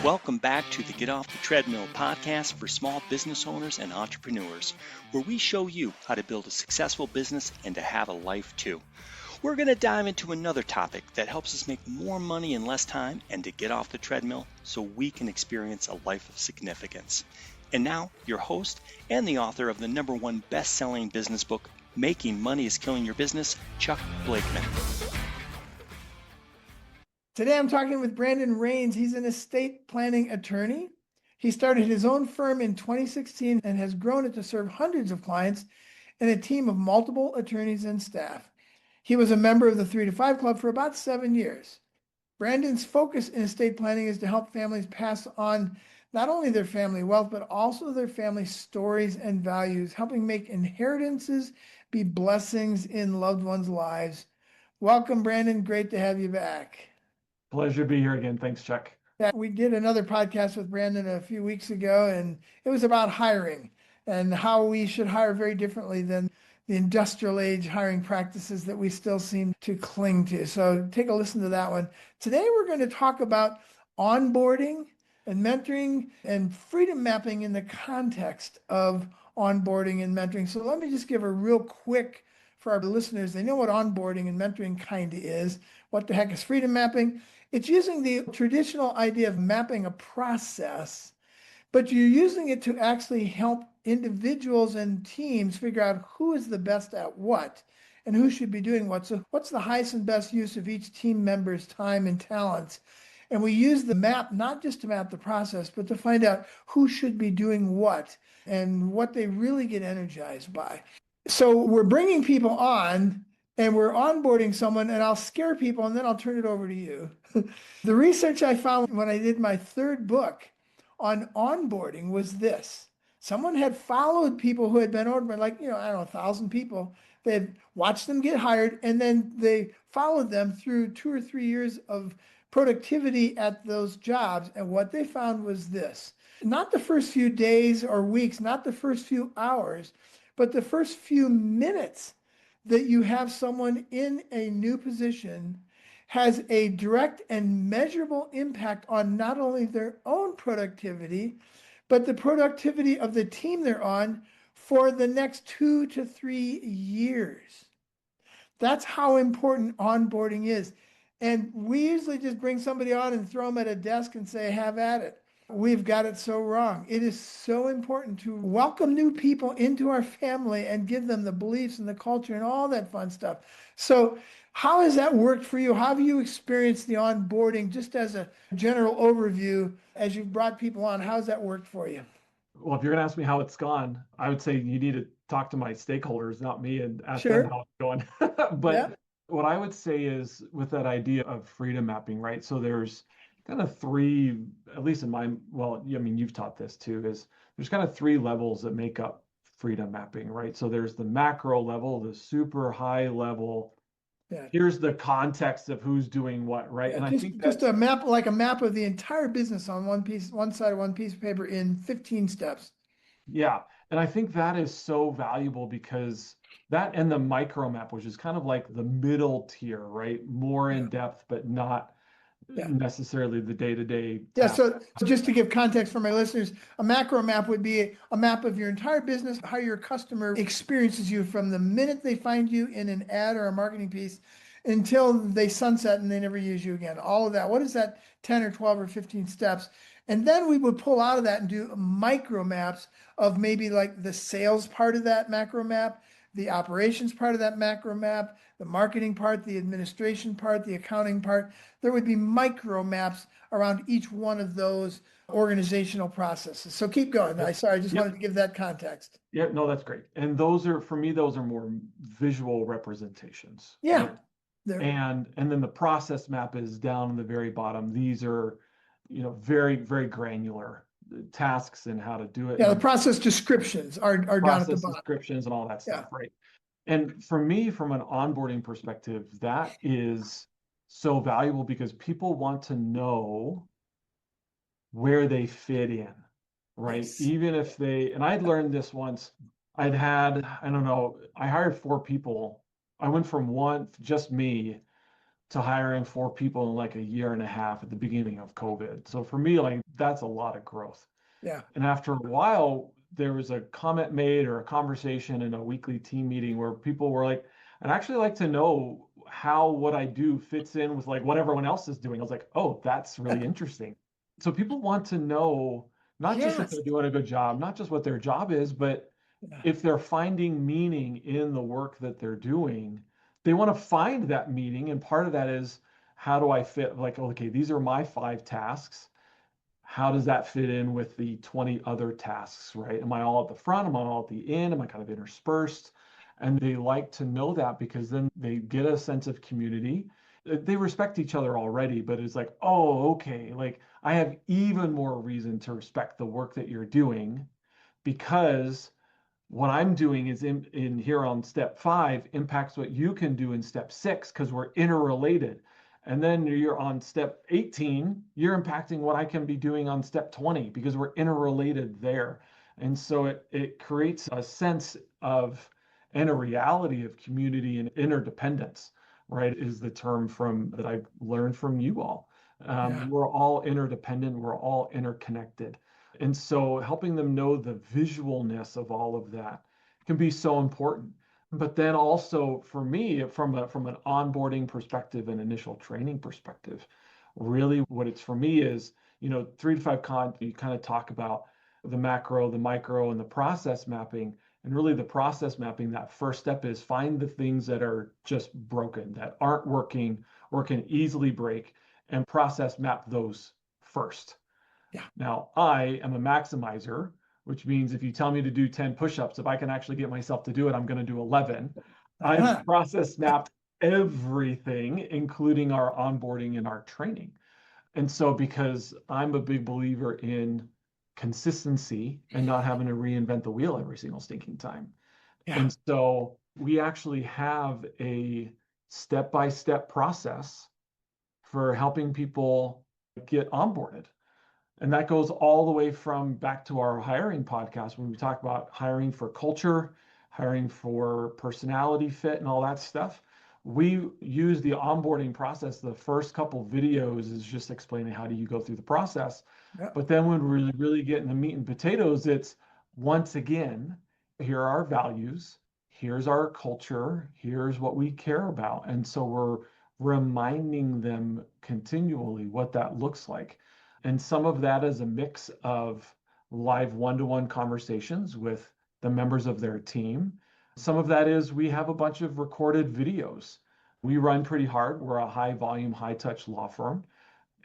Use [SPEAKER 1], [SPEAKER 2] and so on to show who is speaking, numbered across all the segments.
[SPEAKER 1] Welcome back to the Get Off the Treadmill podcast for small business owners and entrepreneurs, where we show you how to build a successful business and to have a life too. We're going to dive into another topic that helps us make more money in less time and to get off the treadmill so we can experience a life of significance. And now, your host and the author of the #1 best-selling business book, Making Money is Killing Your Business, Chuck Blakeman.
[SPEAKER 2] Today I'm talking with Brandon Rains. He's an estate planning attorney. He started his own firm in 2016 and has grown it to serve hundreds of clients and a team of multiple attorneys and staff. He was a member of the 3 to 5 Club for about 7 years. Brandon's focus in estate planning is to help families pass on not only their family wealth, but also their family stories and values, helping make inheritances be blessings in loved ones' lives. Welcome, Brandon. Great to have you back.
[SPEAKER 3] Pleasure to be here again. Thanks, Chuck.
[SPEAKER 2] Yeah, we did another podcast with Brandon a few weeks ago, and it was about hiring and how we should hire very differently than the industrial age hiring practices that we still seem to cling to. So take a listen to that one. Today, we're going to talk about onboarding and mentoring and freedom mapping in the context of onboarding and mentoring. So let me just give a real quick for our listeners. They know what onboarding and mentoring kind of is. What the heck is freedom mapping? It's using the traditional idea of mapping a process, but you're using it to actually help individuals and teams figure out who is the best at what and who should be doing what. So what's the highest and best use of each team member's time and talents? And we use the map not just to map the process, but to find out who should be doing what and what they really get energized by. So we're bringing people on and we're onboarding someone, and I'll scare people and then I'll turn it over to you. The research I found when I did my third book on onboarding was this. Someone had followed people who had been onboarded, like, 1,000 people. They had watched them get hired, and then they followed them through 2 or 3 years of productivity at those jobs. And what they found was this. Not the first few days or weeks, not the first few hours, but the first few minutes that you have someone in a new position has a direct and measurable impact on not only their own productivity, but the productivity of the team they're on for the next 2 to 3 years. That's how important onboarding is. And we usually just bring somebody on and throw them at a desk and say, have at it. We've got it so wrong. It is so important to welcome new people into our family and give them the beliefs and the culture and all that fun stuff. So how has that worked for you? How have you experienced the onboarding, just as a general overview, as you've brought people on? How's that worked for you?
[SPEAKER 3] Well, if you're going to ask me how it's gone, I would say you need to talk to my stakeholders, not me, and ask
[SPEAKER 2] Sure.
[SPEAKER 3] them how it's going. But what I would say is with that idea of freedom mapping, right? So there's kind of 3, at least in my, you've taught this too, is there's kind of 3 levels that make up freedom mapping, right? So there's the macro level, the super high level. Yeah. Here's the context of who's doing what, right?
[SPEAKER 2] Yeah,
[SPEAKER 3] and
[SPEAKER 2] just,
[SPEAKER 3] I think
[SPEAKER 2] just a map, like a map of the entire business on one side of one piece of paper in 15 steps.
[SPEAKER 3] Yeah. And I think that is so valuable because that and the micro map, which is kind of like the middle tier, right? More in depth, but not necessarily the day-to-day.
[SPEAKER 2] Yeah, so just to give context for my listeners, a macro map would be a map of your entire business, how your customer experiences you from the minute they find you in an ad or a marketing piece until they sunset and they never use you again. All of that. What is that 10 or 12 or 15 steps? And then we would pull out of that and do micro maps of maybe like the sales part of that macro map, the operations part of that macro map, the marketing part, the administration part, the accounting part. There would be micro maps around each one of those organizational processes. So keep going. I just wanted to give that context.
[SPEAKER 3] Yeah, no, that's great. And those are, for me, those are more visual representations.
[SPEAKER 2] Yeah.
[SPEAKER 3] Right? And then the process map is down in the very bottom. These are, very, very granular tasks and how to do it.
[SPEAKER 2] Yeah, the process descriptions are down at the bottom.
[SPEAKER 3] Process descriptions and all that stuff, right? And for me, from an onboarding perspective, that is so valuable because people want to know where they fit in, right? Yes. Even if and I'd learned this once. I hired 4 people. I went from just me to hiring 4 people in like a year and a half at the beginning of COVID. So for me, like that's a lot of growth.
[SPEAKER 2] Yeah.
[SPEAKER 3] And after a while, there was a comment made or a conversation in a weekly team meeting where people were like, I'd actually like to know how what I do fits in with like what everyone else is doing. I was like, oh, that's really interesting. So people want to know not just if
[SPEAKER 2] Yes.
[SPEAKER 3] they're doing a good job, not just what their job is, but
[SPEAKER 2] Yeah.
[SPEAKER 3] if they're finding meaning in the work that they're doing, they want to find that meaning. And part of that is, how do I fit? Like, okay, these are my 5 tasks. How does that fit in with the 20 other tasks, right? Am I all at the front? Am I all at the end? Am I kind of interspersed? And they like to know that because then they get a sense of community. They respect each other already, but it's like, oh, okay, like I have even more reason to respect the work that you're doing because what I'm doing is in here on step 5 impacts what you can do in step 6 because we're interrelated. And then you're on step 18, you're impacting what I can be doing on step 20 because we're interrelated there. And so it creates a sense of and a reality of community and interdependence, right? Is the term from that I learned from you all.
[SPEAKER 2] Yeah.
[SPEAKER 3] We're all interdependent, we're all interconnected. And so helping them know the visualness of all of that can be so important. But then also for me, from an onboarding perspective and initial training perspective, really what it's for me is, 3 to 5 you kind of talk about the macro, the micro, and the process mapping. And really the process mapping, that first step is find the things that are just broken, that aren't working or can easily break, and process map those first.
[SPEAKER 2] Yeah.
[SPEAKER 3] Now, I am a maximizer, which means if you tell me to do 10 push-ups, if I can actually get myself to do it, I'm going to do 11.
[SPEAKER 2] Uh-huh.
[SPEAKER 3] I've process mapped everything, including our onboarding and our training. And so because I'm a big believer in consistency and not having to reinvent the wheel every single stinking time.
[SPEAKER 2] Yeah.
[SPEAKER 3] And so we actually have a step-by-step process for helping people get onboarded. And that goes all the way from back to our hiring podcast when we talk about hiring for culture, hiring for personality fit, and all that stuff. We use the onboarding process. The first couple videos is just explaining how do you go through the process.
[SPEAKER 2] Yeah.
[SPEAKER 3] But then when we really get in the meat and potatoes, it's once again, here are our values, here's our culture, here's what we care about. And so we're reminding them continually what that looks like. And some of that is a mix of live one-to-one conversations with the members of their team. Some of that is we have a bunch of recorded videos. We run pretty hard. We're a high volume, high touch law firm.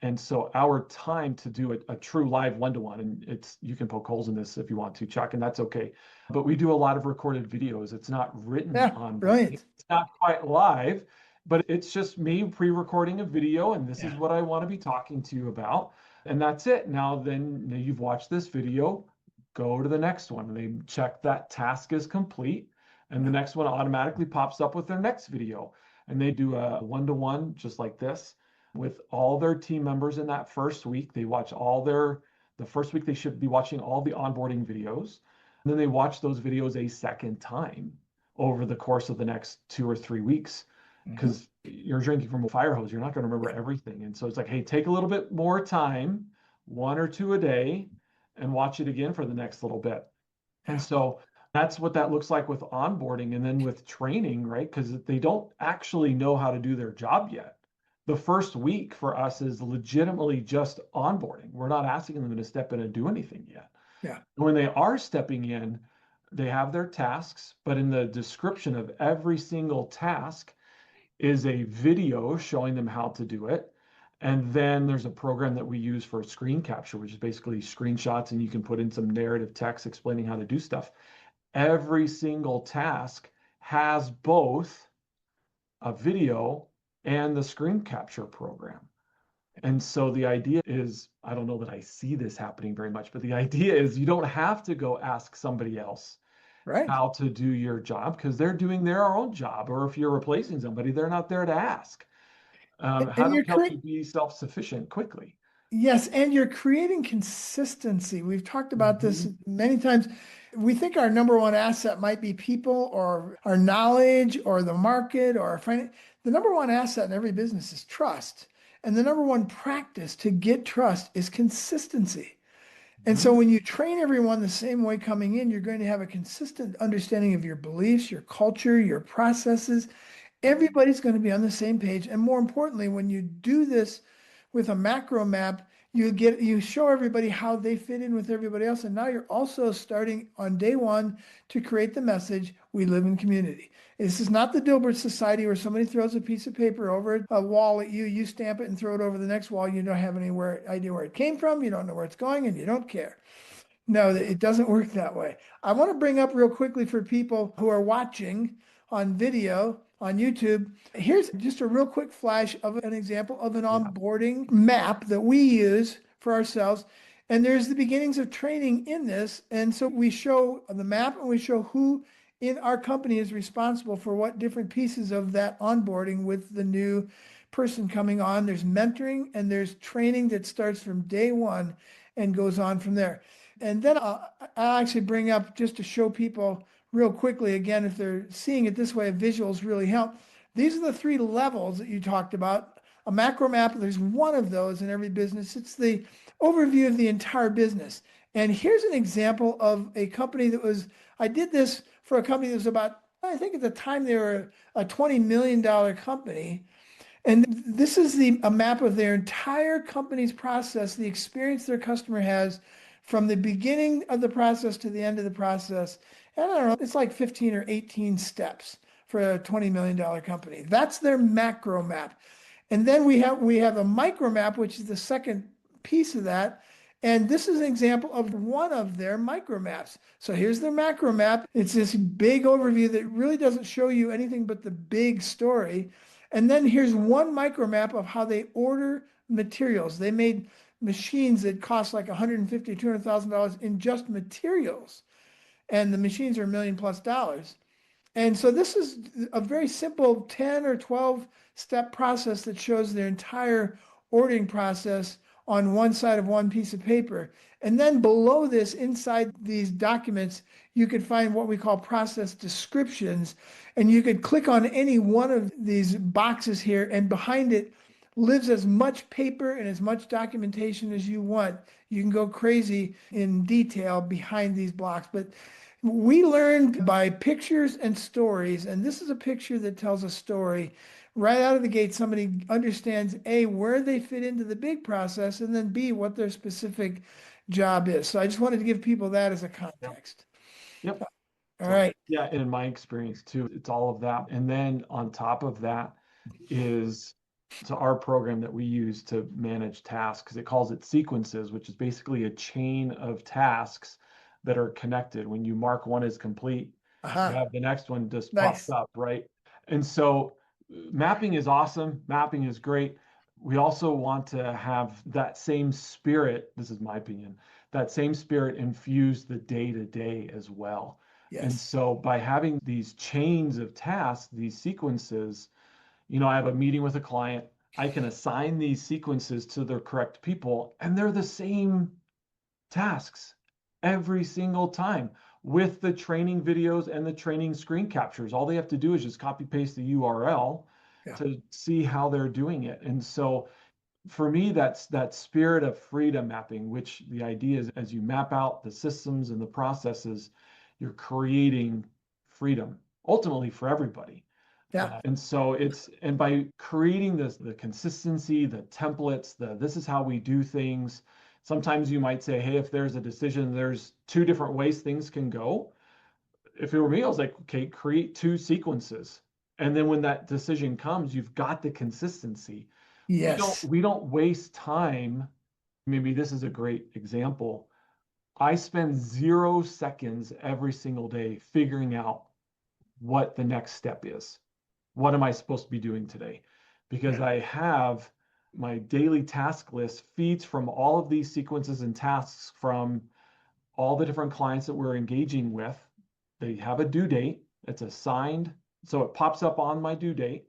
[SPEAKER 3] And so our time to do a true live one-to-one, and you can poke holes in this if you want to, Chuck, and that's okay. But we do a lot of recorded videos. It's not written on,
[SPEAKER 2] Brilliant.
[SPEAKER 3] It's not quite live, but it's just me pre-recording a video, and this is what I want to be talking to you about. And that's it. Now, then you've watched this video, go to the next one. And they check that task is complete. And the next one automatically pops up with their next video. And they do a one-to-one just like this with all their team members in that first week. They watch the first week they should be watching all the onboarding videos. And then they watch those videos a second time over the course of the next 2 or 3 weeks. Because you're drinking from a fire hose, you're not going to remember everything. And so it's like, hey, take a little bit more time, 1 or 2 a day, and watch it again for the next little bit. And so that's what that looks like with onboarding. And then with training, right? Because they don't actually know how to do their job yet. The first week for us is legitimately just onboarding. We're not asking them to step in and do anything yet.
[SPEAKER 2] Yeah.
[SPEAKER 3] When they are stepping in, they have their tasks, but in the description of every single task is a video showing them how to do it. And then there's a program that we use for screen capture, which is basically screenshots, and you can put in some narrative text explaining how to do stuff. Every single task has both a video and the screen capture program. And so the idea is, I don't know that I see this happening very much, but the idea is you don't have to go ask somebody else how to do your job because they're doing their own job. Or if you're replacing somebody, they're not there to ask. How do we help you be self-sufficient quickly?
[SPEAKER 2] Yes, and you're creating consistency. We've talked about this many times. We think our number one asset might be people or our knowledge or the market or our finance. The number one asset in every business is trust. And the number one practice to get trust is consistency. And so when you train everyone the same way coming in, you're going to have a consistent understanding of your beliefs, your culture, your processes. Everybody's going to be on the same page. And more importantly, when you do this with a macro map, you show everybody how they fit in with everybody else. And now you're also starting on day one to create the message, we live in community. This is not the Dilbert Society where somebody throws a piece of paper over a wall at you, you stamp it and throw it over the next wall. You don't have any idea where it came from, you don't know where it's going, and you don't care. No, it doesn't work that way. I want to bring up real quickly for people who are watching on video on YouTube. Here's just a real quick flash of an example of an onboarding map that we use for ourselves. And there's the beginnings of training in this. And so we show the map and we show who in our company is responsible for what different pieces of that onboarding with the new person coming on. There's mentoring and there's training that starts from day one and goes on from there. And then I'll actually bring up just to show people real quickly, again, if they're seeing it this way, visuals really help. These are the three levels that you talked about. A macro map, there's one of those in every business. It's the overview of the entire business. And here's an example of a company I did this for a company that was about, I think at the time they were a $20 million company. And this is a map of their entire company's process, the experience their customer has from the beginning of the process to the end of the process. And I don't know, it's like 15 or 18 steps for a $20 million company. That's their macro map. And then we have a micro map, which is the second piece of that. And this is an example of one of their micro maps. So here's their macro map. It's this big overview that really doesn't show you anything but the big story. And then here's one micro map of how they order materials. They made machines that cost like $150,000, $200,000 in just materials. And the machines are $1 million+. And so this is a very simple 10 or 12 step process that shows their entire ordering process on one side of one piece of paper. And then below this, inside these documents, you could find what we call process descriptions. And you could click on any one of these boxes here, and behind it lives as much paper and as much documentation as you want. You can go crazy in detail behind these blocks. But we learned by pictures and stories, and this is a picture that tells a story. Right out of the gate, somebody understands A, where they fit into the big process, and then B, what their specific job is. So I just wanted to give people that as a context.
[SPEAKER 3] Yep.
[SPEAKER 2] All right.
[SPEAKER 3] Yeah, and in my experience too, it's all of that. And then on top of that is our program that we use to manage tasks. It calls it sequences, which is basically a chain of tasks that are connected. When you mark one as complete, you have the next one just pops up, right? And so mapping is awesome. Mapping is great. We also want to have that same spirit, this is my opinion, that same spirit infuse the day-to-day as well.
[SPEAKER 2] Yes.
[SPEAKER 3] And so by having these chains of tasks, these sequences, I have a meeting with a client, I can assign these sequences to the correct people, and they're the same tasks every single time with the training videos and the training screen captures. All they have to do is just copy paste the URL to see how they're doing it. And so for me, that's that spirit of freedom mapping, which the idea is as you map out the systems and the processes, you're creating freedom ultimately for everybody. And so and by creating the consistency, the templates, this is how we do things. Sometimes you might say, hey, if there's a decision, there's two different ways things can go. If it were me, I was like, okay, create two sequences. And then when that decision comes, you've got the consistency.
[SPEAKER 2] Yes.
[SPEAKER 3] We don't waste time. Maybe this is a great example. I spend 0 seconds every single day figuring out what the next step is. What am I supposed to be doing today? Because I have my daily task list feeds from all of these sequences and tasks from all the different clients that we're engaging with. They have a due date. It's assigned. So it pops up on my due date.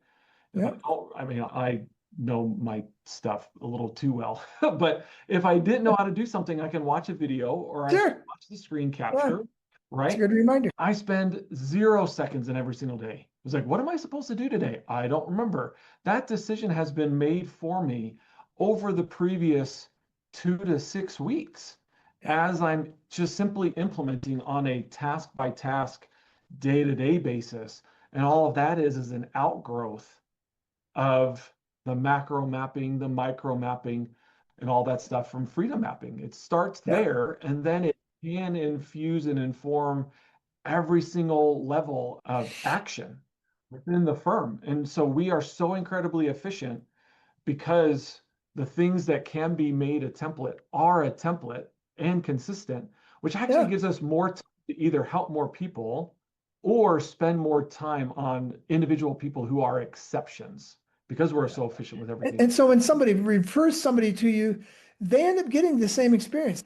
[SPEAKER 3] I know my stuff a little too well, but if I didn't know how to do something, I can watch a video or I can watch the screen capture
[SPEAKER 2] It's a
[SPEAKER 3] right?
[SPEAKER 2] good reminder.
[SPEAKER 3] I spend 0 seconds in every single day. It was like, what am I supposed to do today? I don't remember. That decision has been made for me over the previous 2 to 6 weeks as I'm just simply implementing on a task by task, day-to-day basis. And all of that is an outgrowth of the macro mapping, the micro mapping, and all that stuff from freedom mapping. It starts
[SPEAKER 2] Yeah.
[SPEAKER 3] there, and then it can infuse and inform every single level of action within the firm. And so we are so incredibly efficient because the things that can be made a template are a template and consistent, which actually
[SPEAKER 2] Yeah.
[SPEAKER 3] gives us more time to either help more people or spend more time on individual people who are exceptions because we're so efficient with everything.
[SPEAKER 2] And so when somebody refers somebody to you, they end up getting the same experience.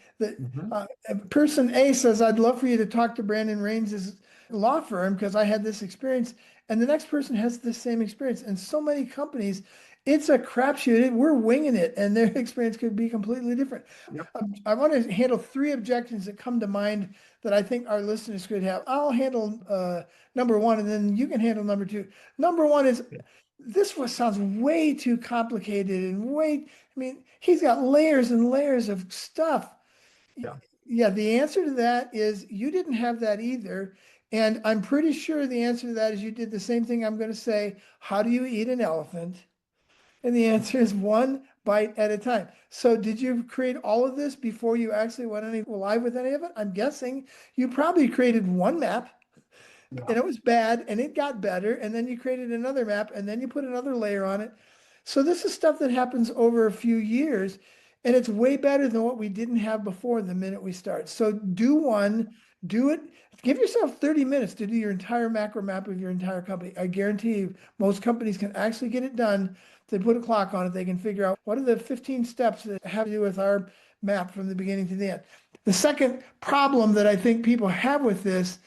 [SPEAKER 2] Person A says, I'd love for you to talk to Brandon Rains' law firm because I had this experience. And the next person has the same experience. And so many companies, it's a crapshoot. We're winging it, and their experience could be completely different.
[SPEAKER 3] Yep.
[SPEAKER 2] I want to handle 3 objections that come to mind that I think our listeners could have. I'll handle number 1, and then you can handle number 2. Number 1 is, this sounds way too complicated and I mean, he's got layers and layers of stuff.
[SPEAKER 3] Yeah.
[SPEAKER 2] Yeah, the answer to that is you didn't have that either. And I'm pretty sure the answer to that is you did the same thing I'm going to say. How do you eat an elephant? And the answer is 1 bite at a time. So did you create all of this before you actually went live with any of it? I'm guessing you probably created 1 map.
[SPEAKER 3] Yeah.
[SPEAKER 2] And it was bad and it got better. And then you created another map and then you put another layer on it. So this is stuff that happens over a few years, and it's way better than what we didn't have before the minute we start. So do it. Give yourself 30 minutes to do your entire macro map of your entire company. I guarantee you, most companies can actually get it done. They put a clock on it. They can figure out what are the 15 steps that have to do with our map from the beginning to the end. The second problem that I think people have with this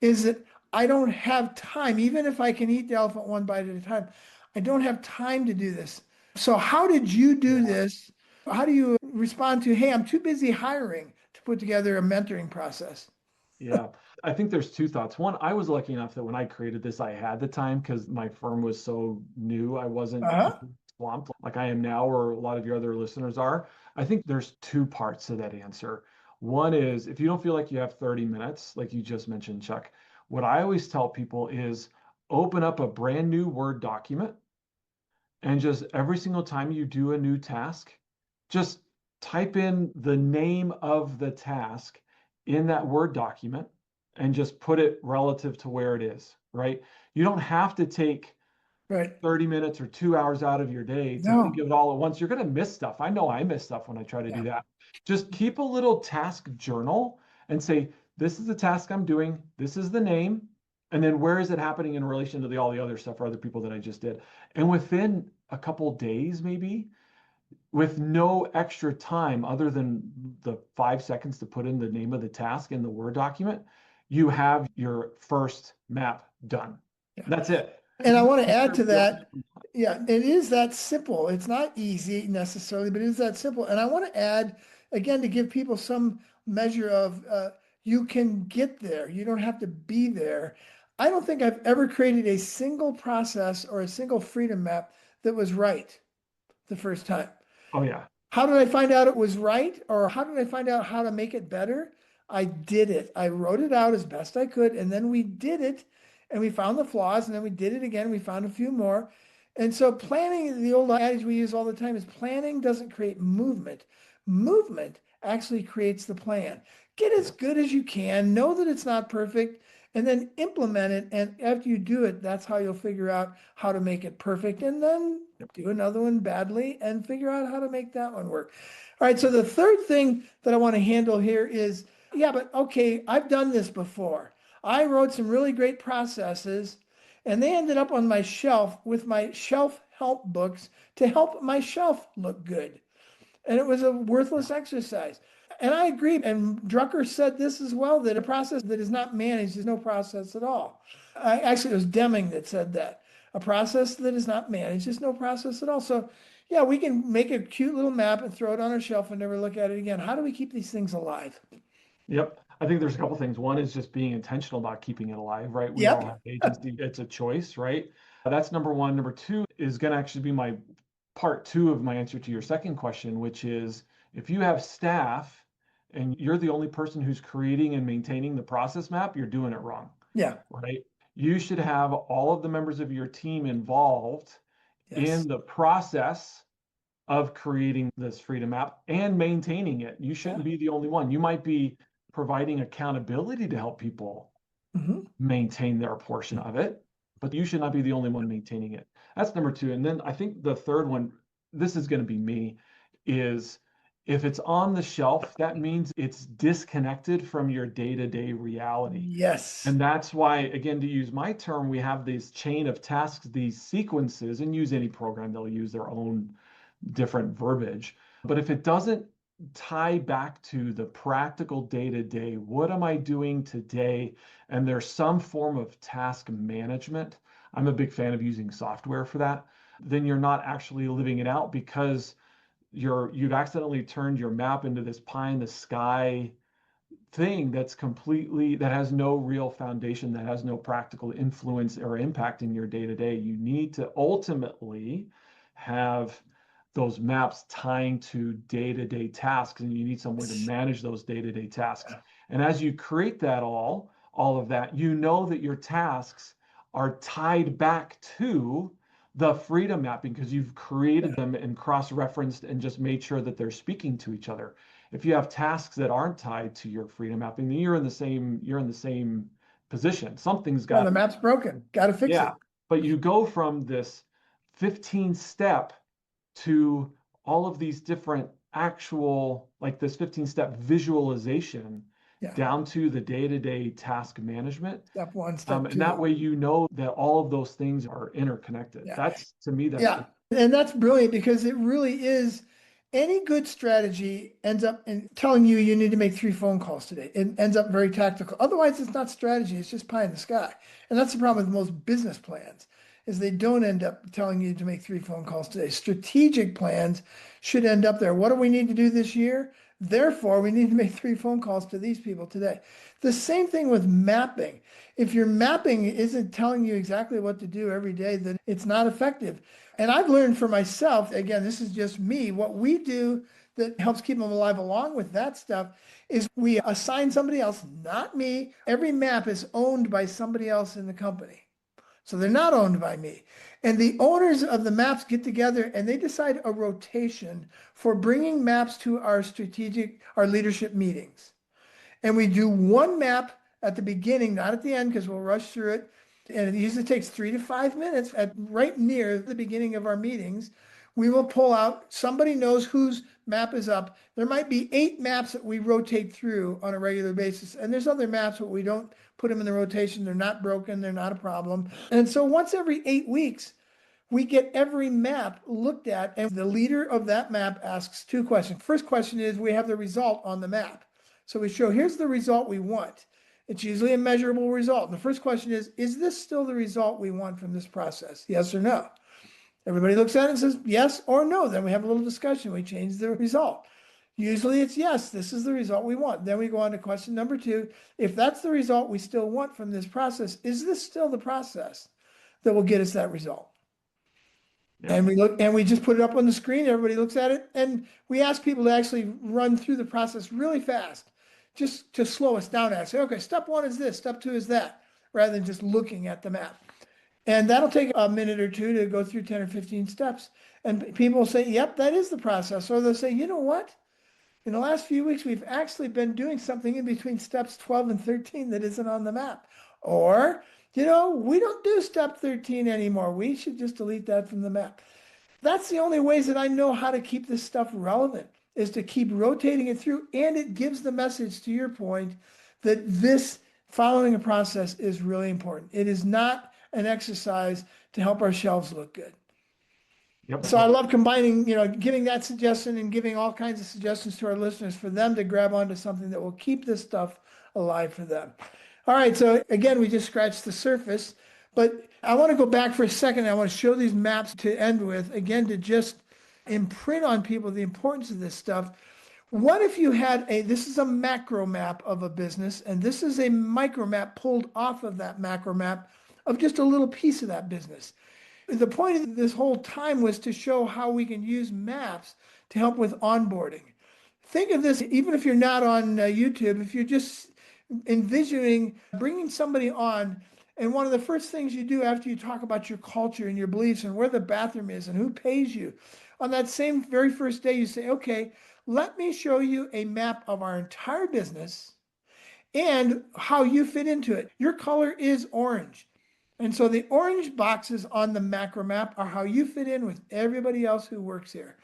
[SPEAKER 2] is that I don't have time, even if I can eat the elephant 1 bite at a time. I don't have time to do this. So how did you do this? How do you respond to, hey, I'm too busy hiring to put together a mentoring process?
[SPEAKER 3] Yeah, I think there's 2 thoughts. One, I was lucky enough that when I created this, I had the time because my firm was so new. I wasn't swamped like I am now, or a lot of your other listeners are. I think there's 2 parts to that answer. One is if you don't feel like you have 30 minutes, like you just mentioned, Chuck, what I always tell people is open up a brand new Word document and just every single time you do a new task, just type in the name of the task in that Word document and just put it relative to where it is, right? You don't have to take 30 minutes or 2 hours out of your day to think of it all at once. You're going to miss stuff. I know I miss stuff when I try to do that. Just keep a little task journal and say, this is the task I'm doing. This is the name. And then where is it happening in relation to all the other stuff for other people that I just did? And within a couple days, maybe, with no extra time other than the 5 seconds to put in the name of the task in the Word document, you have your first map done. That's it.
[SPEAKER 2] And I want to add to that, it is that simple. It's not easy necessarily, but it is that simple. And I want to add, again, to give people some measure of you can get there. You don't have to be there. I don't think I've ever created a single process or a single freedom map that was right the first time.
[SPEAKER 3] Oh, yeah.
[SPEAKER 2] How did I find out it was right? Or how did I find out how to make it better? I did it. I wrote it out as best I could, and then we did it, and we found the flaws, and then we did it again. We found a few more. And so planning, the old adage we use all the time is planning doesn't create movement. Movement actually creates the plan. Get as good as you can, know that it's not perfect, and then implement it. And after you do it, that's how you'll figure out how to make it perfect. And then do another one badly and figure out how to make that one work. All right, so the third thing that I want to handle here is, but okay, I've done this before. I wrote some really great processes, and they ended up on my shelf with my shelf help books to help my shelf look good. And it was a worthless exercise. And I agree. And Drucker said this as well, that a process that is not managed is no process at all. Actually, it was Deming that said that. A process that is not managed is no process at all. So yeah, we can make a cute little map and throw it on our shelf and never look at it again. How do we keep these things alive?
[SPEAKER 3] Yep. I think there's a couple things. One is just being intentional about keeping it alive, right? We all
[SPEAKER 2] Yep.
[SPEAKER 3] have agency. It's a choice, right? That's number one. Number two is going to actually be my part two of my answer to your second question, which is if you have staff and you're the only person who's creating and maintaining the process map, you're doing it wrong,
[SPEAKER 2] Yeah.
[SPEAKER 3] right? You should have all of the members of your team involved
[SPEAKER 2] Yes.
[SPEAKER 3] in the process of creating this freedom map and maintaining it. You shouldn't be the only one. You might be providing accountability to help people maintain their portion of it, but you should not be the only one maintaining it. That's number two. And then I think the third one, this is going to be me, is if it's on the shelf, that means it's disconnected from your day-to-day reality.
[SPEAKER 2] Yes.
[SPEAKER 3] And that's why, again, to use my term, we have this chain of tasks, these sequences, and use any program, they'll use their own different verbiage. But if it doesn't tie back to the practical day-to-day, what am I doing today? And there's some form of task management. I'm a big fan of using software for that. Then you're not actually living it out because you've accidentally turned your map into this pie in the sky thing that has no real foundation, that has no practical influence or impact in your day-to-day. You need to ultimately have those maps tying to day-to-day tasks, and you need somewhere to manage those day-to-day tasks. And as you create that all of that, you know that your tasks are tied back to the freedom mapping because you've created them and cross-referenced and just made sure that they're speaking to each other. If you have tasks that aren't tied to your freedom mapping, then you're in the same position. Something's got
[SPEAKER 2] the map's broken. Got to fix it.
[SPEAKER 3] But you go from this 15-step to all of these different actual, like this 15-step visualization down to the day-to-day task management.
[SPEAKER 2] Step one, step two.
[SPEAKER 3] And that way you know that all of those things are interconnected. That's, to me, that's
[SPEAKER 2] and that's brilliant because it really is. Any good strategy ends up in telling you need to make 3 phone calls today. It ends up very tactical. Otherwise, it's not strategy. It's just pie in the sky. And that's the problem with most business plans is they don't end up telling you to make 3 phone calls today. Strategic plans should end up there. What do we need to do this year? Therefore, we need to make 3 phone calls to these people today. The same thing with mapping. If your mapping isn't telling you exactly what to do every day, then it's not effective. And I've learned for myself, again, this is just me, what we do that helps keep them alive along with that stuff is we assign somebody else, not me. Every map is owned by somebody else in the company. So they're not owned by me. And the owners of the maps get together and they decide a rotation for bringing maps to our leadership meetings. And we do 1 map at the beginning, not at the end, because we'll rush through it. And it usually takes 3 to 5 minutes right near the beginning of our meetings. We will pull out, somebody knows whose map is up. There might be 8 maps that we rotate through on a regular basis. And there's other maps, but we don't put them in the rotation. They're not broken. They're not a problem. And so once every 8 weeks, we get every map looked at. And the leader of that map asks 2 questions. First question is, we have the result on the map. So we show, here's the result we want. It's usually a measurable result. And the first question is this still the result we want from this process? Yes or no? Everybody looks at it and says yes or no. Then we have a little discussion. We change the result. Usually it's yes, this is the result we want. Then we go on to question number 2. If that's the result we still want from this process, is this still the process that will get us that result? Yeah. And we look and we just put it up on the screen. Everybody looks at it. And we ask people to actually run through the process really fast, just to slow us down and say, okay, step 1 is this, step 2 is that, rather than just looking at the map. And that'll take a minute or 2 to go through 10 or 15 steps. And people will say, yep, that is the process. Or they'll say, you know what? In the last few weeks, we've actually been doing something in between steps 12 and 13 that isn't on the map. Or, we don't do step 13 anymore. We should just delete that from the map. That's the only ways that I know how to keep this stuff relevant, is to keep rotating it through. And it gives the message, to your point, that this following a process is really important. It is not an exercise to help our shelves look good. Yep. So I love combining, giving that suggestion and giving all kinds of suggestions to our listeners for them to grab onto something that will keep this stuff alive for them. All right. So again, we just scratched the surface, but I want to go back for a second. I want to show these maps to end with, again, to just imprint on people the importance of this stuff. What if you had this is a macro map of a business, and this is a micro map pulled off of that macro map of just a little piece of that business. The point of this whole time was to show how we can use maps to help with onboarding. Think of this, even if you're not on YouTube, if you're just envisioning bringing somebody on, and one of the first things you do after you talk about your culture and your beliefs and where the bathroom is and who pays you, on that same very first day, you say, okay, let me show you a map of our entire business and how you fit into it. Your color is orange. And so the orange boxes on the macro map are how you fit in with everybody else who works here.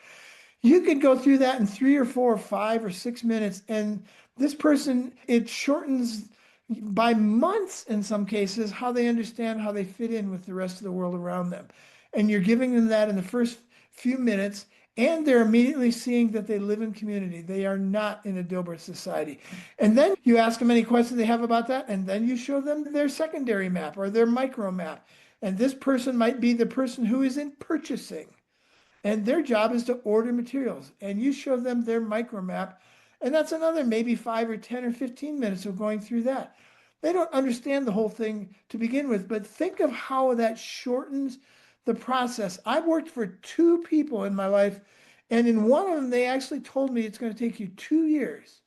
[SPEAKER 2] You could go through that in 3 or 4 or 5 or 6 minutes. And this person, it shortens by months in some cases how they understand how they fit in with the rest of the world around them. And you're giving them that in the first few minutes. And they're immediately seeing that they live in community. They are not in a Dilbert society. And then you ask them any questions they have about that, and then you show them their secondary map or their micro map. And this person might be the person who is in purchasing. And their job is to order materials. And you show them their micro map. And that's another maybe 5 or 10 or 15 minutes of going through that. They don't understand the whole thing to begin with, but think of how that shortens the process. I've worked for 2 people in my life, and in one of them, they actually told me it's going to take you 2 years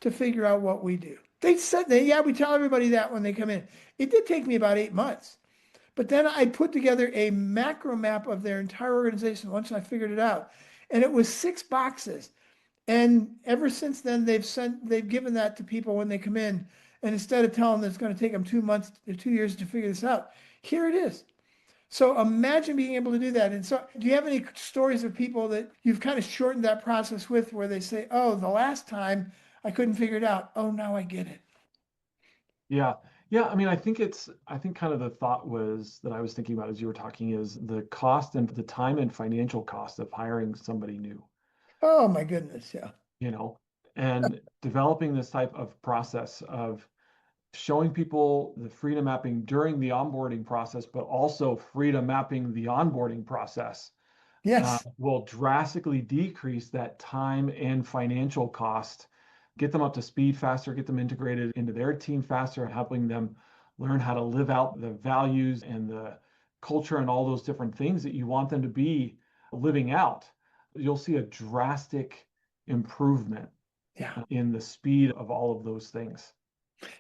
[SPEAKER 2] to figure out what we do. They said that, yeah, we tell everybody that when they come in. It did take me about 8 months. But then I put together a macro map of their entire organization once I figured it out. And it was 6 boxes. And ever since then, they've given that to people when they come in. And instead of telling them it's going to take them 2 months or 2 years to figure this out, here it is. So imagine being able to do that. And so do you have any stories of people that you've kind of shortened that process with where they say, oh, the last time I couldn't figure it out. Oh, now I get it.
[SPEAKER 3] Yeah. Yeah. I mean, I think kind of the thought was that I was thinking about as you were talking is the cost and the time and financial cost of hiring somebody new.
[SPEAKER 2] Oh, my goodness. Yeah.
[SPEAKER 3] And developing this type of process of showing people the freedom mapping during the onboarding process, but also freedom mapping the onboarding process
[SPEAKER 2] Yes.
[SPEAKER 3] will drastically decrease that time and financial cost, get them up to speed faster, get them integrated into their team faster, helping them learn how to live out the values and the culture and all those different things that you want them to be living out. You'll see a drastic improvement in the speed of all of those things.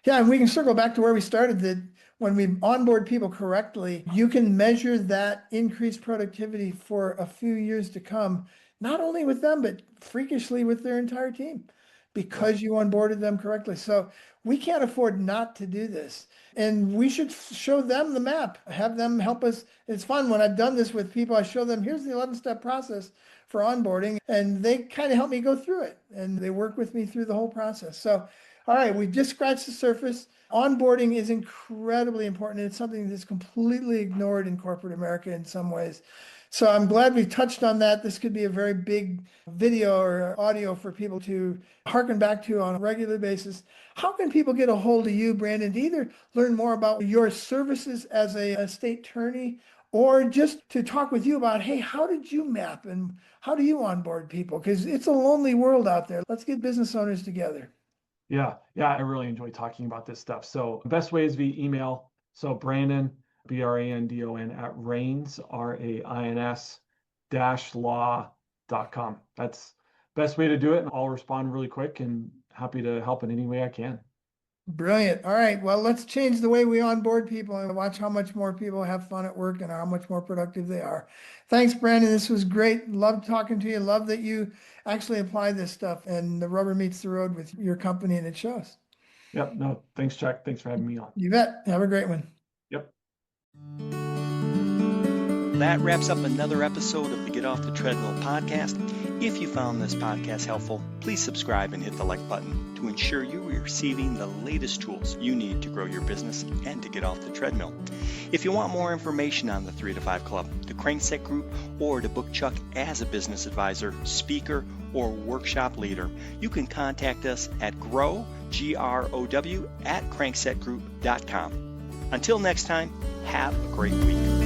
[SPEAKER 2] Yeah, and we can circle back to where we started, that when we onboard people correctly, you can measure that increased productivity for a few years to come, not only with them, but freakishly with their entire team, because you onboarded them correctly. So we can't afford not to do this. And we should show them the map, have them help us. It's fun when I've done this with people, I show them, here's the 11-step process for onboarding, and they kind of help me go through it. And they work with me through the whole process. So all right, we've just scratched the surface. Onboarding is incredibly important. It's something that's completely ignored in corporate America in some ways. So I'm glad we touched on that. This could be a very big video or audio for people to hearken back to on a regular basis. How can people get a hold of you, Brandon, to either learn more about your services as a state attorney, or just to talk with you about, hey, how did you map and how do you onboard people? Because it's a lonely world out there. Let's get business owners together.
[SPEAKER 3] Yeah, I really enjoy talking about this stuff. So the best way is via email. So Brandon, Brandon at Rains, RAINS -law.com. That's best way to do it. And I'll respond really quick and happy to help in any way I can.
[SPEAKER 2] Brilliant. All right. Well, let's change the way we onboard people and watch how much more people have fun at work and how much more productive they are. Thanks, Brandon. This was great. Love talking to you. Love that you actually apply this stuff and the rubber meets the road with your company, and it shows.
[SPEAKER 3] Yep. No, thanks, Chuck. Thanks for having me on.
[SPEAKER 2] You bet. Have a great one.
[SPEAKER 3] Yep.
[SPEAKER 1] That wraps up another episode of the Get Off the Treadmill podcast. If you found this podcast helpful, please subscribe and hit the like button to ensure you are receiving the latest tools you need to grow your business and to get off the treadmill. If you want more information on the 3 to 5 Club, the Crankset Group, or to book Chuck as a business advisor, speaker, or workshop leader, you can contact us at grow@cranksetgroup.com. Until next time, have a great week.